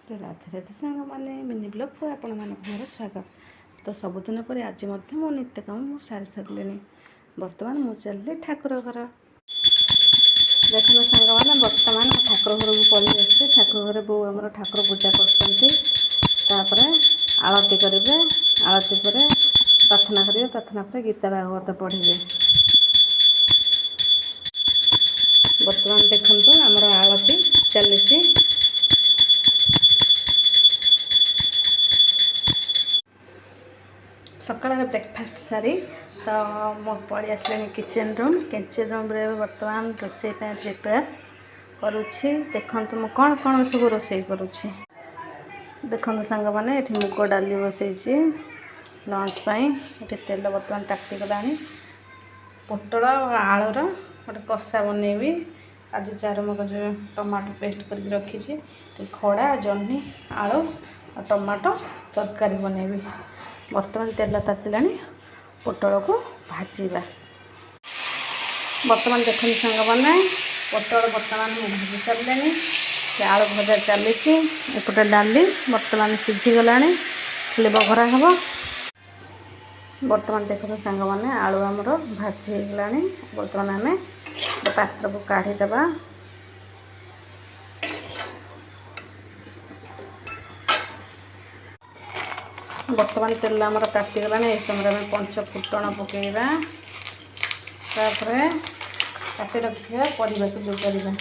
ରାଧେ ରାଧେ ସାଙ୍ଗମାନେ ମିନି ବ୍ଲଗ୍କୁ ଆପଣମାନଙ୍କୁ ମୋର ସ୍ୱାଗତ। ତ ସବୁଦିନ ପରେ ଆଜି ମଧ୍ୟ ମୋ ନିତ୍ୟକାମ ମୁଁ ସାରି ସାରିଲିଣି। ବର୍ତ୍ତମାନ ମୁଁ ଚାଲିଲି ଠାକୁର ଘର। ଦେଖନ୍ତୁ ସାଙ୍ଗମାନେ ବର୍ତ୍ତମାନ ଠାକୁର ଘରକୁ ପଳେଇ ଆସିଛି। ଠାକୁର ଘରେ ବୋଉ ଆମର ଠାକୁର ପୂଜା କରୁଛନ୍ତି। ତାପରେ ଆଳତି କରିବେ, ଆଳତି ପରେ ପ୍ରାର୍ଥନା କରିବେ, ପ୍ରାର୍ଥନା ପରେ ଗୀତା ଭାଗବତ ପଢ଼ିବେ। ବର୍ତ୍ତମାନ ଦେଖନ୍ତୁ ଆମର ଆଳତି ଚାଲିଛି। ସକାଳର ବ୍ରେକଫାଷ୍ଟ ସାରି ତ ମୁଁ ପଳେଇ ଆସିଲିଣି କିଚେନ୍ ରୁମ୍ରେ ବର୍ତ୍ତମାନ ରୋଷେଇ ପାଇଁ ପ୍ରିପେୟାର କରୁଛି। ଦେଖନ୍ତୁ ମୁଁ କ'ଣ ସବୁ ରୋଷେଇ କରୁଛି। ଦେଖନ୍ତୁ ସାଙ୍ଗମାନେ ଏଠି ମୁଗ ଡାଲି ବସେଇଛି ଲଞ୍ଚ ପାଇଁ। ଏଠି ତେଲ ବର୍ତ୍ତମାନ ତାତିଗଲାଣି। ପୋଟଳ ଆଉ ଆଳୁର ଗୋଟେ କଷା ବନେଇବି। କାଜୁ ଚାରୁମଗଜ ଟମାଟୋ ପେଷ୍ଟ କରିକି ରଖିଛି। ଖଡ଼ା, ଜହ୍ନି, ଆଳୁ ଆଉ ଟମାଟୋ ତରକାରୀ ବନେଇବି। ବର୍ତ୍ତମାନ ତେଲ ତାତିଲାଣି, ପୋଟଳକୁ ଭାଜିବା। ବର୍ତ୍ତମାନ ଦେଖନ୍ତୁ ସାଙ୍ଗମାନେ ପୋଟଳ ବର୍ତ୍ତମାନ ମୁଁ ଭାଜି ସାରିଲେଣି। ଆଳୁ ଭଜା ଚାଲିଛି। ଏପଟେ ଡାଲି ବର୍ତ୍ତମାନ ସିଝିଗଲାଣି, ଖାଲି ବଘରା ହେବ। ବର୍ତ୍ତମାନ ଦେଖନ୍ତୁ ସାଙ୍ଗମାନେ ଆଳୁ ଆମର ଭାଜି ହେଇଗଲାଣି। ବର୍ତ୍ତମାନ ଆମେ ପାତ୍ରକୁ କାଢ଼ିଦେବା। ବର୍ତ୍ତମାନ ତେଲ ଆମର ତାତିଗଲାଣି। ଏହି ସମୟରେ ଆମେ ପଞ୍ଚ ଫୁଟଣ ପକାଇବା। ତାପରେ କାଟି ରଖିଥିବା ପରିବାକୁ ଯୋଗ କରିବା।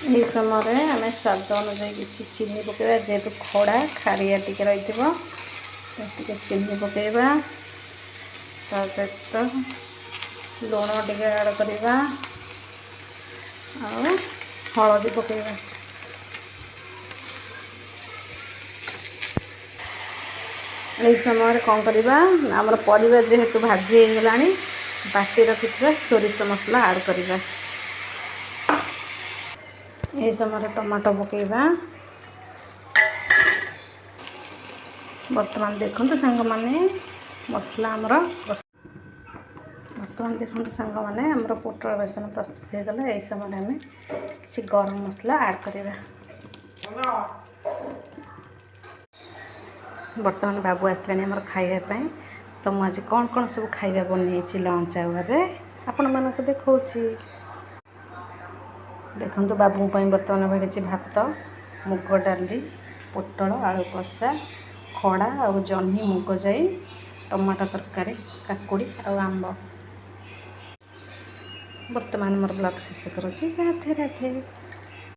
ଏହି ସମୟରେ ଆମେ ସ୍ୱାଦ ଅନୁଯାୟୀ କିଛି ଚିନି ପକାଇବା। ଯେହେତୁ ଖଡ଼ା ଖାରିଆ ଟିକେ ରହିଥିବ, ଟିକେ ଚିନି ପକାଇବା। ତା ସହିତ ଲୁଣ ଟିକେ ଆଡ଼୍ କରିବା ଆଉ ହଳଦୀ ପକାଇବା। ଏହି ସମୟରେ କ'ଣ କରିବା, ଆମର ପରିବା ଯେହେତୁ ଭାଜି ହେଇଗଲାଣି, ବାଟି ରଖିଥିବା ସୋରିଷ ମସଲା ଆଡ଼୍ କରିବା। ଏହି ସମୟରେ ଟମାଟୋ ପକାଇବା। ବର୍ତ୍ତମାନ ଦେଖନ୍ତୁ ସାଙ୍ଗମାନେ ମସଲା ଆମର ପୋଟଳ ବେସନ ପ୍ରସ୍ତୁତ ହୋଇଗଲା। ଏହି ସମୟରେ ଆମେ କିଛି ଗରମ ମସଲା ଆଡ଼୍ କରିବା। ବର୍ତ୍ତମାନ ବାବୁ ଆସିଲାଣି ଆମର ଖାଇବା ପାଇଁ। ତ ମୁଁ ଆଜି କ'ଣ ସବୁ ଖାଇବା ବନେଇଛି ଲଞ୍ଚ ଆୱାରରେ ଆପଣମାନଙ୍କୁ ଦେଖାଉଛି। ଦେଖନ୍ତୁ ବାବୁଙ୍କ ପାଇଁ ବର୍ତ୍ତମାନ ବାଢ଼ିଛି ଭାତ, ମୁଗ ଡାଲି, ପୋଟଳ ଆଳୁ କଷା, ଖଡ଼ା ଆଉ ଜହ୍ନି ମୁଗ ଯାଇ, ଟମାଟୋ ତରକାରୀ, କାକୁଡ଼ି ଆଉ ଆମ୍ବ। ବର୍ତ୍ତମାନ ମୋର ବ୍ଲଗ୍ ଶେଷ କରୁଛି। ରାଧେ ରାଧେ।